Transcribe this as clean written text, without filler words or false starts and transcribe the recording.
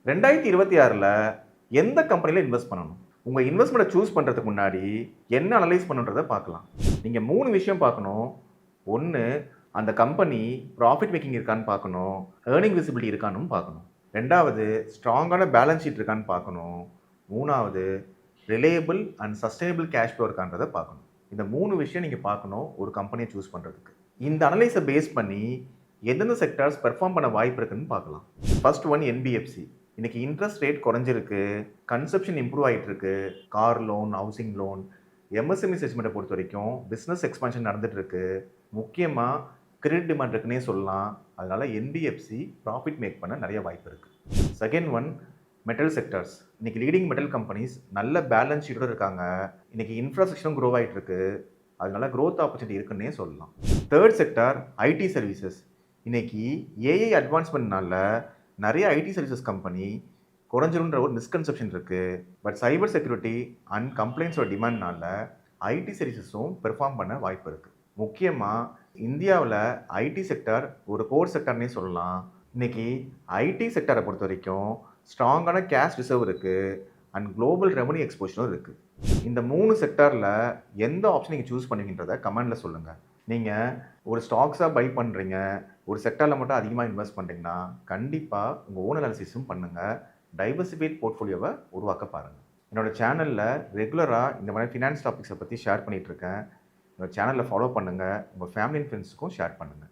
2026ல எந்த கம்பெனில இன்வெஸ்ட் பண்ணணும்? உங்க இன்வெஸ்ட்மெண்ட்ட சூஸ் பண்றதுக்கு முன்னாடி என்ன அனலைஸ் பண்ணணுன்றத பார்க்கலாம். நீங்க 3 விஷயம் பார்க்கணும். 1 அந்த கம்பெனி ப்ராஃபிட் மேக்கிங் இருக்கான்னு பார்க்கணும். ஏர்னிங் விசிபிலிட்டி இருக்கான்னும் பார்க்கணும். 2வது ஸ்ட்ராங்கான பேலன்ஸ் ஷீட் இருக்கான்னு பார்க்கணும். 3வது reliable and sustainable cash flow இருக்கான்றத பார்க்கணும். இந்த 3 விஷயம் நீங்க பார்க்கணும் ஒரு கம்பெனிய சூஸ் பண்றதுக்கு. இந்த அனலைஸ பேஸ் பண்ணி எந்தெந்த செக்டார்ஸ் பெர்ஃபார்ம் பண்ண வாய்ப்பு இருக்குன்னு பார்க்கலாம். First one NBFC. இன்னைக்கு இன்ட்ரெஸ்ட் ரேட் குறைஞ்சிருக்கு, கன்சப்ஷன் இம்ப்ரூவ் ஆயிட்டு இருக்கு. Car loan, housing loan, MSME செக்மெண்ட்டை பொறுத்த வரைக்கும் பிஸ்னஸ் எக்ஸ்பான்ஷன் நடந்துட்டு இருக்கு. முக்கியமா கிரெடிட் டிமாண்ட் இருக்குன்னே சொல்லலாம். அதனால என்பிஎஃப்சி ப்ராஃபிட் மேக் பண்ண நிறைய வாய்ப்பு இருக்கு. Second one metal sectors. இன்னைக்கு லீடிங் மெட்டல் கம்பெனிஸ் நல்ல பேலன்ஸ் ஷீட்டோட இருக்காங்க. இன்னைக்கு இன்ஃப்ராஸ்ட்ரக்சரும் க்ரோ ஆயிட்டு இருக்கு. அதனால growth ஆப்பர்ச்சுனிட்டி இருக்குன்னே சொல்லலாம். Third sector IT services. இன்னைக்கு ஏஐ அட்வான்ஸ்மெண்ட்னால நிறைய ஐடி சர்வீசஸ் கம்பெனி குறைஞ்சிருன்ற ஒரு மிஸ்கன்செப்ஷன் இருக்கு. பட் சைபர் செக்யூரிட்டி அண்ட் கம்ப்ளைண்ட்ஸோட டிமாண்ட்னால ஐடி சர்வீசஸும் பெர்ஃபார்ம் பண்ண வாய்ப்பு இருக்கு. முக்கியமாக இந்தியாவில் ஐடி செக்டார் ஒரு கோர் செக்டார்னே சொல்லலாம். இன்னைக்கு ஐடி செக்டாரை பொறுத்த வரைக்கும் ஸ்ட்ராங்கான கேஷ் ரிசர்வ் இருக்கு அண்ட் குளோபல் ரெவன்யூ எக்ஸ்போஷரும் இருக்கு. இந்த 3 செக்டாரில் எந்த ஆப்ஷன் நீங்கள் சூஸ் பண்ணுவீங்கன்றத கமெண்ட்டில் சொல்லுங்கள். நீங்கள் ஒரு ஸ்டாக்ஸாக பை பண்ணுறீங்க, ஒரு செக்டாரில் மட்டும் அதிகமாக இன்வெஸ்ட் பண்ணுறீங்கன்னா கண்டிப்பாக உங்கள் ஓன் அனாலிசிஸும் பண்ணுங்கள். டைவர்சிஃபைட் போர்ட்ஃபோலியோவை உருவாக்க பாருங்கள். என்னோடய சேனலில் ரெகுலராக இந்த மாதிரி ஃபினான்ஸ் டாபிக்ஸை பற்றி ஷேர் பண்ணிகிட்ருக்கேன். என்னோடய சேனலில் ஃபாலோ பண்ணுங்கள். உங்கள் ஃபேமிலி அண்ட் ஃப்ரெண்ட்ஸுக்கும் ஷேர் பண்ணுங்கள்.